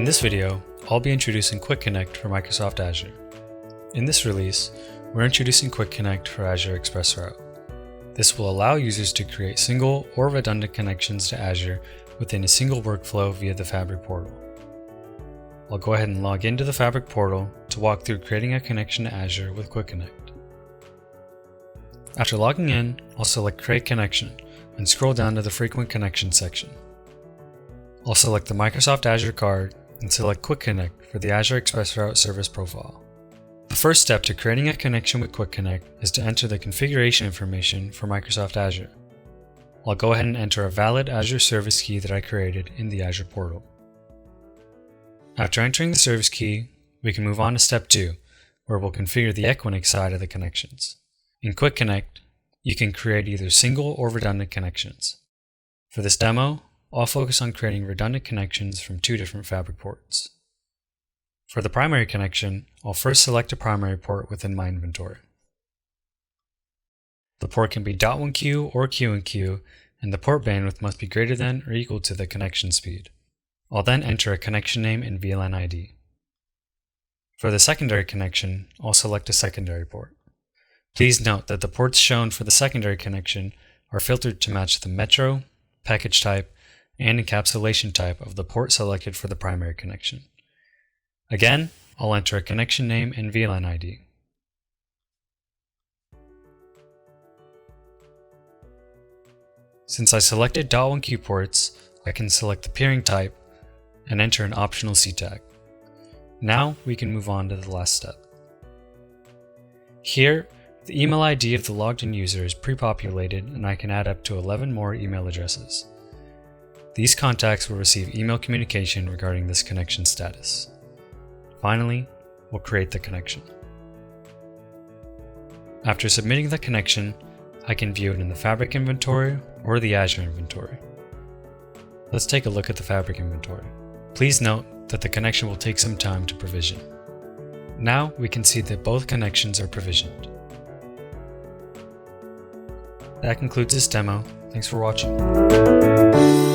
this video, I'll be introducing Quick Connect for Microsoft Azure. In this release, we're introducing Quick Connect for Azure ExpressRoute. This will allow users to create single or redundant connections to Azure within a single workflow via the Fabric portal. I'll go ahead and log into the Fabric portal to walk through creating a connection to Azure with Quick Connect. After logging in, I'll select Create Connection and scroll down to the Frequent Connections section. I'll select the Microsoft Azure card and select Quick Connect for the Azure ExpressRoute service profile. The first step to creating a connection with Quick Connect is to enter the configuration information for Microsoft Azure. I'll go ahead and enter a valid Azure service key that I created in the Azure portal. After entering the service key, we can move on to step 2, where we'll configure the Equinix side of the connections. In Quick Connect, you can create either single or redundant connections. For this demo, I'll focus on creating redundant connections from 2 different Fabric ports. For the primary connection, I'll first select a primary port within my inventory. The port can be .1q or q&q, and the port bandwidth must be greater than or equal to the connection speed. I'll then enter a connection name and VLAN ID. For the secondary connection, I'll select a secondary port. Please note that the ports shown for the secondary connection are filtered to match the metro, package type, and encapsulation type of the port selected for the primary connection. Again, I'll enter a connection name and VLAN ID. Since I selected .1q ports, I can select the peering type and enter an optional CTAG. Now we can move on to the last step. Here, the email ID of the logged in user is pre-populated and I can add up to 11 more email addresses. These contacts will receive email communication regarding this connection status. Finally, we'll create the connection. After submitting the connection, I can view it in the Fabric inventory or the Azure inventory. Let's take a look at the Fabric inventory. Please note that the connection will take some time to provision. Now we can see that both connections are provisioned. That concludes this demo. Thanks for watching.